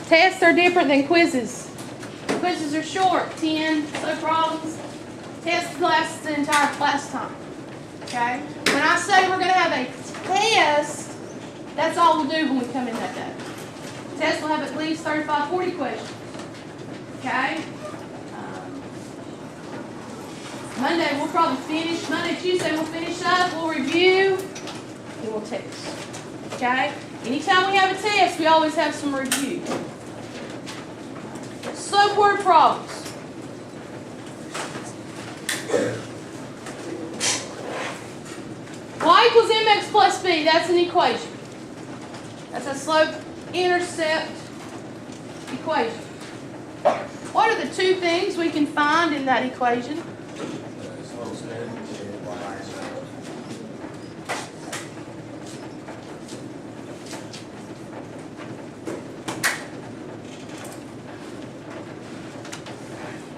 Tests are different than quizzes. Quizzes are short, 10 slow problems. Test lasts the entire class time. Okay? When I say we're going to have a test, that's all we'll do when we come in that day. The test will have at least 35, 40 questions. Okay? Monday we'll probably finish. Monday, Tuesday we'll finish up. We'll review. And we'll test. Okay? Anytime we have a test, we always have some review. Slope word problems. Y equals mx plus b. That's an equation. That's a slope-intercept equation. What are the two things we can find in that equation?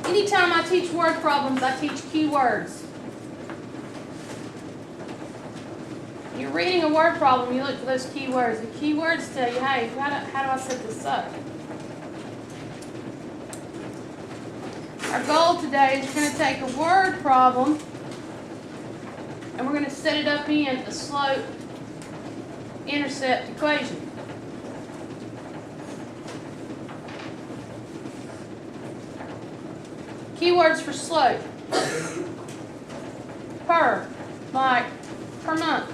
Anytime I teach word problems, I teach keywords. You're reading a word problem, you look for those keywords. The keywords tell you, hey, how do I set this up? Our goal today is we're going to take a word problem and we're going to set it up in a slope-intercept equation. Keywords for slope. Per, like per month.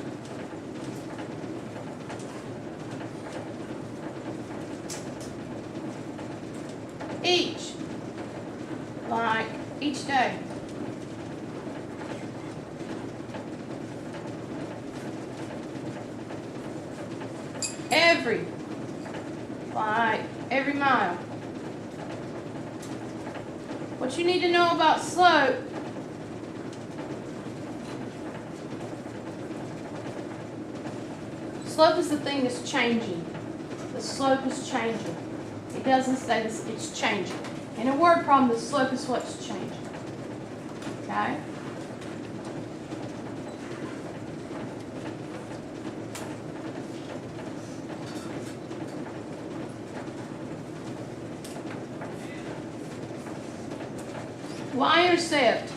Each, like each day. Every, like every mile. What you need to know about slope is the thing that's changing. The slope is changing. It doesn't say this, it's changing. In a word problem, the slope is what's changing. Okay? Y-intercept.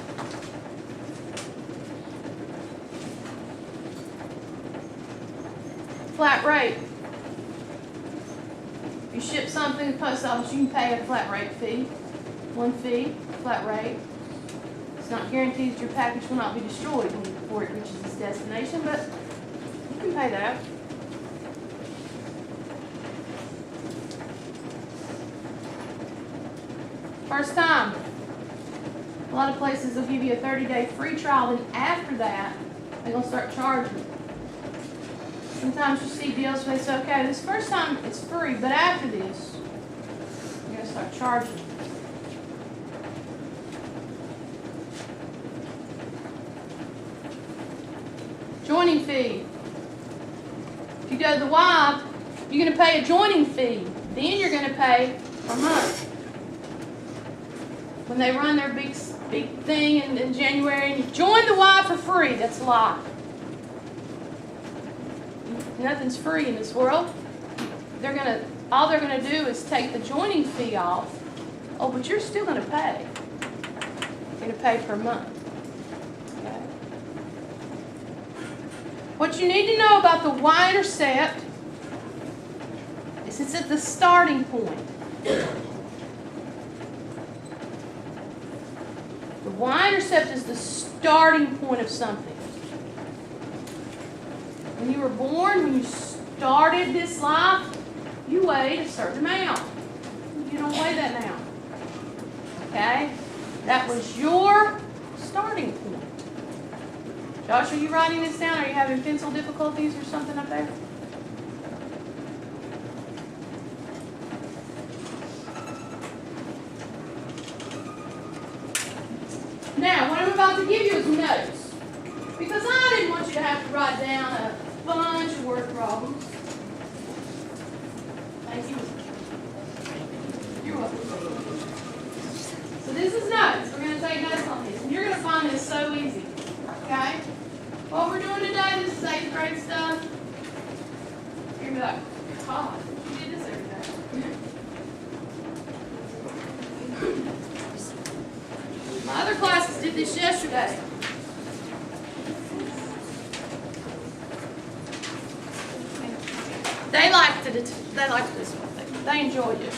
Flat rate. If you ship something to the post office, you can pay a flat rate fee. One fee, flat rate. It's not guaranteed that your package will not be destroyed before it reaches its destination, but you can pay that. First time. A lot of places will give you a 30-day free trial, then after that, they're going to start charging. Sometimes you see deals where they say, okay, this first time it's free, but after this, you're going to start charging. Joining fee. If you go to the Y, you're going to pay a joining fee. Then you're going to pay per month. When they run their big thing in January, and you join the Y for free, that's a lie. Nothing's free in this world. All they're gonna do is take the joining fee off. Oh, but you're still gonna pay. You're gonna pay per month. Okay. What you need to know about the Y-intercept is it's at the starting point. The Y-intercept is the starting point of something. When you were born, when you started this life, you weighed a certain amount. You don't weigh that now. Okay? That was your starting point. Josh, are you writing this down? Are you having pencil difficulties or something up there? Now, what I'm about to give you is notes. Because I didn't want you to have to write down a bunch of word problems. Thank you. You're welcome. So this is notes. We're going to take notes on this. And you're going to find this so easy. Okay? What we're doing today, this is 8th grade stuff. You're going to be like, God, you did this every day. this yesterday. They liked it. They liked this one. They enjoyed it.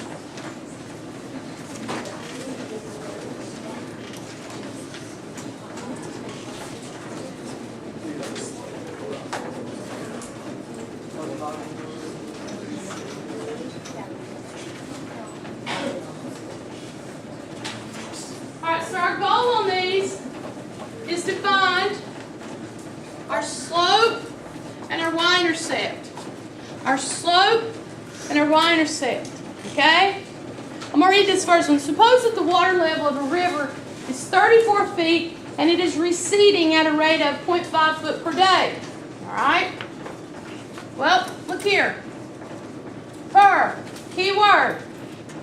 Alright, so our goal on these is to find our slope and our y-intercept. Our slope and our y-intercept. Okay? I'm going to read this first one. Suppose that the water level of a river is 34 feet and it is receding at a rate of 0.5 foot per day. Alright? Well, look here. Per. Keyword.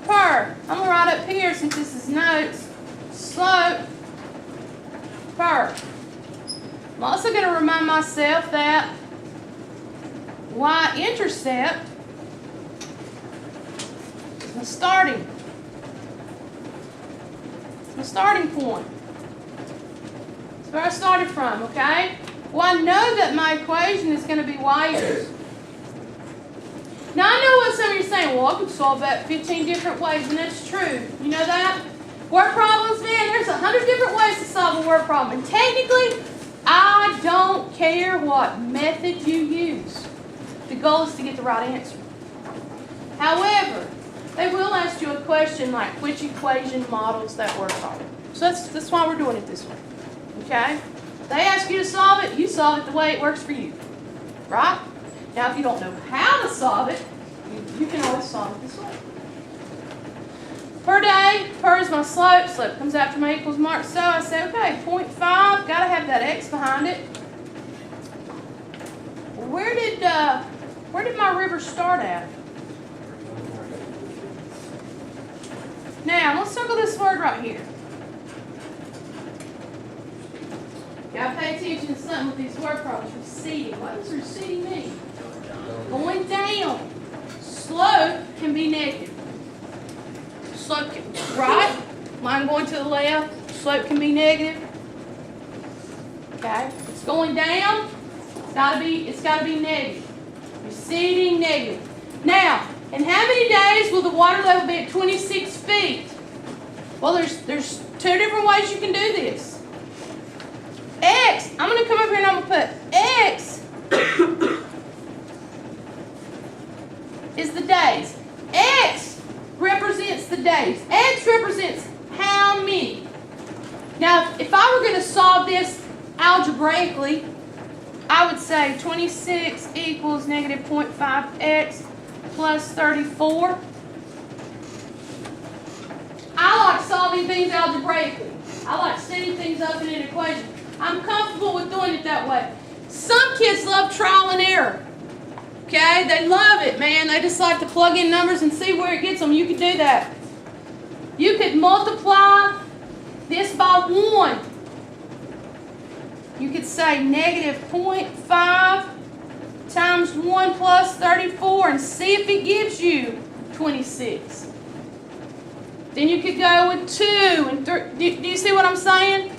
Per. I'm going to write up here since this is notes. Slope. Per. I'm also going to remind myself that y-intercept is my starting. It's my starting point. It's where I started from, okay? Well, I know that my equation is going to be y. Now, I know what some of you are saying. Well, I could solve that 15 different ways, and that's true. You know that? Word problems, man, there's 100 different ways to solve a word problem. And technically, I don't care what method you use. The goal is to get the right answer. However, they will ask you a question like, which equation models that word problem? So that's why we're doing it this way. Okay? They ask you to solve it, you solve it the way it works for you. Right? Now, if you don't know how to solve it, you can always solve it this way. Per day, per is my slope. Slope comes after my equals mark. So I say, okay, 0.5, got to have that x behind it. Where did my river start at? Now, let's circle this word right here. Gotta pay attention to something with these word problems. Receding. What does receding mean? Going down. Slope can be negative. Slope can, right? Line going to the left. Slope can be negative. Okay? It's going down. It's gotta be negative. Receding, negative. Now, in how many days will the water level be at 26 feet? Well, there's two different ways you can do this. X, I'm going to come up here and I'm going to put X is the days. X represents the days. X represents how many. Now, if I were going to solve this algebraically, I would say 26 equals negative 0.5x plus 34. I like solving things algebraically. I like setting things up in an equation. I'm comfortable with doing it that way. Some kids love trial and error. Okay? They love it, man. They just like to plug in numbers and see where it gets them. You could do that. You could multiply this by 1. You could say negative 0.5 times 1 plus 34 and see if it gives you 26. Then you could go with 2 and 3. Do you see what I'm saying?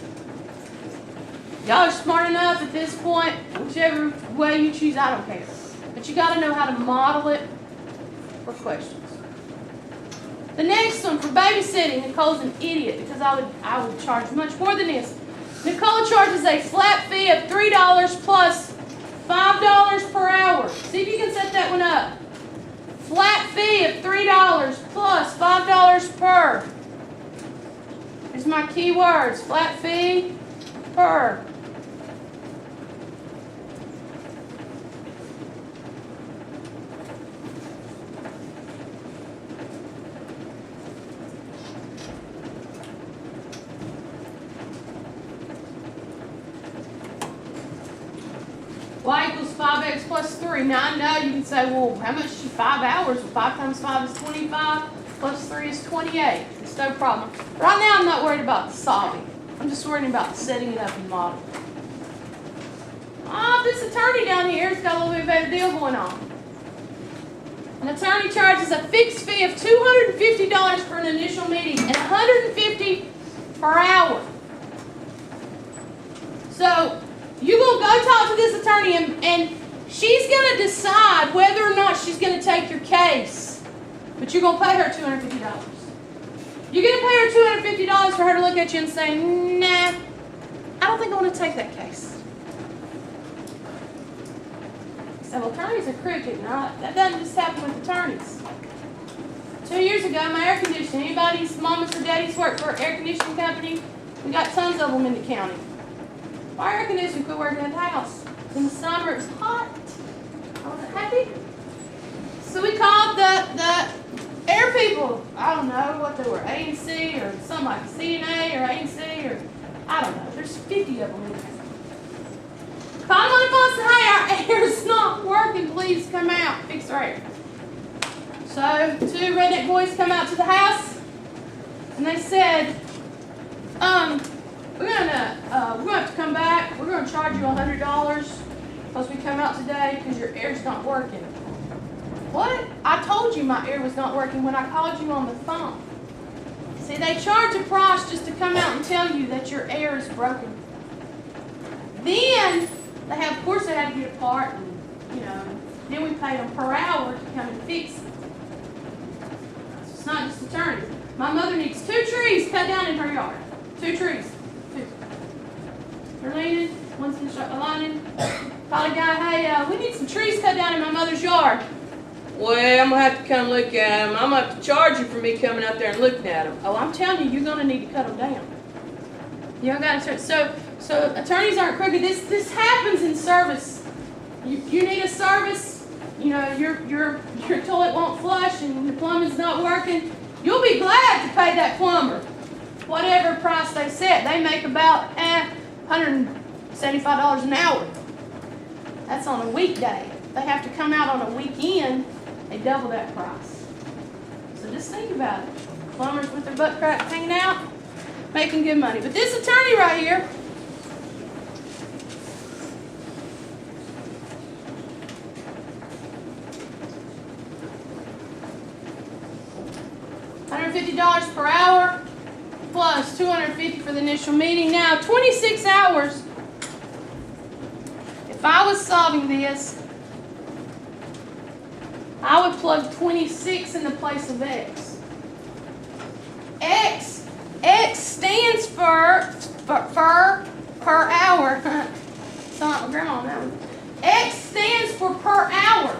Y'all are smart enough at this point. Whichever way you choose, I don't care. But you got to know how to model it for questions. The next one, for babysitting, Nicole's an idiot because I would charge much more than this. Nicole charges a flat fee of $3 plus $5 per hour. See if you can set that one up. Flat fee of $3 plus $5 per. Here's my keywords. Flat fee per. Y equals 5x plus 3. Now I know you can say, well, how much is 5 hours? Well, 5 times 5 is 25, plus 3 is 28. It's no problem. Right now I'm not worried about solving. I'm just worried about setting it up and modeling. This attorney down here has got a little bit better deal going on. An attorney charges a fixed fee of $250 for an initial meeting and $150 per hour. So you're going to go talk to this attorney, and she's going to decide whether or not she's going to take your case. But you're going to pay her $250. You're going to pay her $250 for her to look at you and say, nah, I don't think I want to take that case. You say, well, attorneys are crooked. No, that doesn't just happen with attorneys. 2 years ago, my air conditioning, anybody's mamas or daddies work for an air conditioning company? We got tons of them in the county. My air conditioner quit working at the house. In the summer, it was hot. I wasn't happy. So we called the air people. I don't know what they were, A&C or somebody, CNA or A&C or I don't know. There's 50 of them in there. Called them on the phone and said, hey, our air is not working. Please come out, fix our air. So 2 redneck boys come out to the house and they said, we're gonna have to come back. We're gonna charge you $100 because we come out today because your air's not working. What? I told you my air was not working when I called you on the phone. See, they charge a price just to come out and tell you that your air is broken. Then they have, of course, they had to get a part, and then we paid them per hour to come and fix it. It's not just attorneys. My mother needs 2 trees cut down in her yard. 2 trees. 2. They're leaning. One's going to start aligning. Call a guy, hey, we need some trees cut down in my mother's yard. Well, I'm going to have to come look at them. I'm going to have to charge you for me coming out there and looking at them. Oh, I'm telling you, you're going to need to cut them down. You don't got to. So attorneys aren't crooked. This happens in service. You need a service. Your toilet won't flush and the plumbing's not working. You'll be glad to pay that plumber whatever price they set. They make about $175 an hour. That's on a weekday. They have to come out on a weekend. They double that price. So just think about it. Plumbers with their butt crack hanging out, making good money. But this attorney right here, $150 per hour plus $250 for the initial meeting. Now, 26 hours. If I was solving this, I would plug 26 in the place of X. X stands for per hour. Sound like my grandma on that one. X stands for per hour.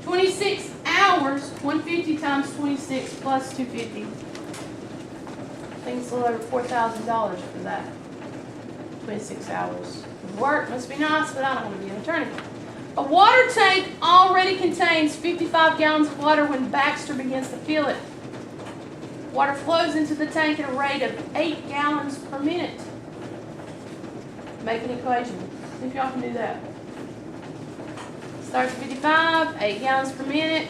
26 hours, 150 times 26 plus 250. I think it's a little over $4,000 for that. 26 hours of work. Must be nice, but I don't want to be an attorney. A water tank already contains 55 gallons of water when Baxter begins to fill it. Water flows into the tank at a rate of 8 gallons per minute. Make an equation. See if y'all can do that. Starts at 55, 8 gallons per minute.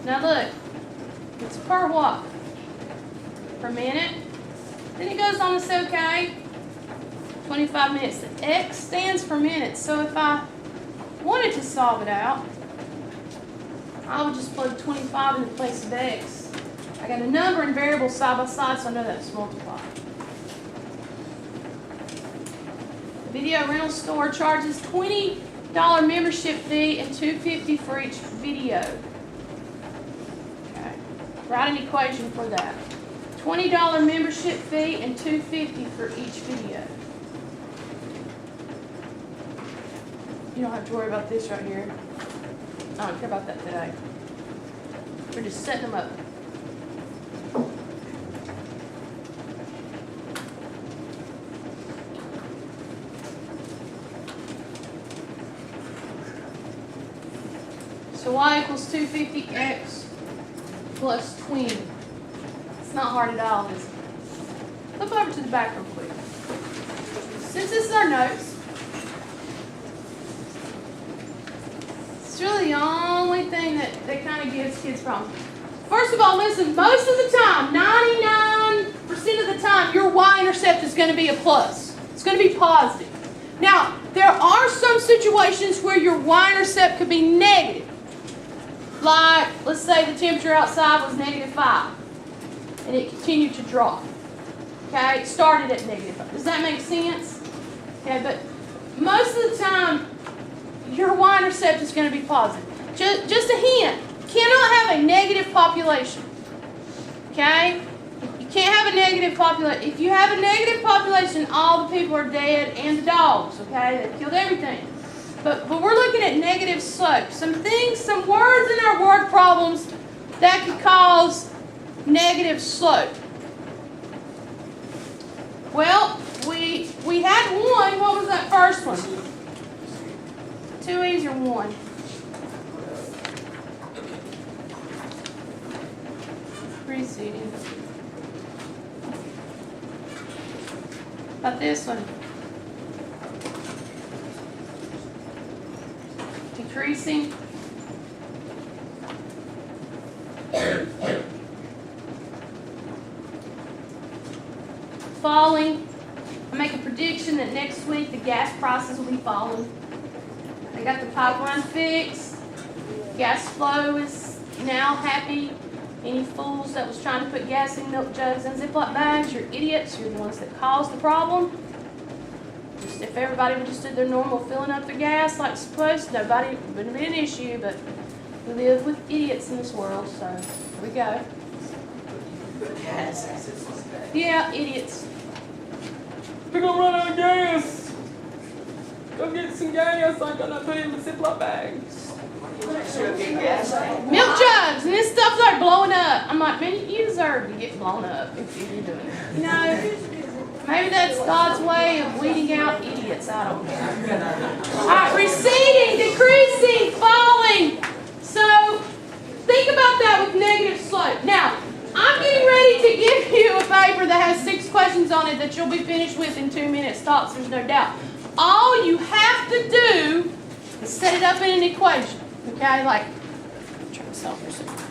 Now look, it's per what? Per minute. Then it goes on to say, okay, 25 minutes. The X stands for minutes. So if I wanted to solve it out, I would just plug 25 in the place of X. I got a number and variable side by side, so I know that's multiplied. The video rental store charges $20 membership fee and $250 for each video. Okay. Write an equation for that. $20 membership fee and $250 for each video. You don't have to worry about this right here. I don't care about that today. We're just setting them up. So y equals 250x plus 20. It's not hard at all, is it? Flip over to the back real quick. Since this is our notes, it's really the only thing that kind of gives kids problems. First of all, listen, most of the time, 99% of the time, your y-intercept is going to be a plus. It's going to be positive. Now, there are some situations where your y-intercept could be negative. Like, let's say the temperature outside was -5, and it continued to drop. Okay, it started at -5. Does that make sense? Okay, but most of the time, your y-intercept is going to be positive. Just a hint, cannot have a negative population. Okay? You can't have a negative population. If you have a negative population, all the people are dead and the dogs. Okay? They've killed everything. But we're looking at negative slope. Some things, some words in our word problems that could cause negative slope. Well, we had one. What was that first one? 2E's or 1? Preceding. About this one? Decreasing. Falling. I make a prediction that next week the gas prices will be falling. They got the pipeline fixed. Gas flow is now happy. Any fools that was trying to put gas in milk jugs and Ziploc bags, you're idiots. You're the ones that caused the problem. Just if everybody would just do their normal filling up their gas like it's supposed, nobody wouldn't be an issue. But we live with idiots in this world, so here we go. Yeah, idiots. We're gonna run out of gas. Go get some gas. I'm gonna put it in the Ziploc bags. Milk jugs, and this stuff's like blowing up. I'm like, man, you deserve to get blown up if you're doing it. You know, maybe that's God's way of weeding out idiots. I don't know. All right, receding, decreasing, falling. So think about that with negative slope. Now, I'm getting ready to give you a paper that has 6 questions on it that you'll be finished with in 2 minutes tops, there's no doubt. All you have to do is set it up in an equation. Okay, like, try myself for a second.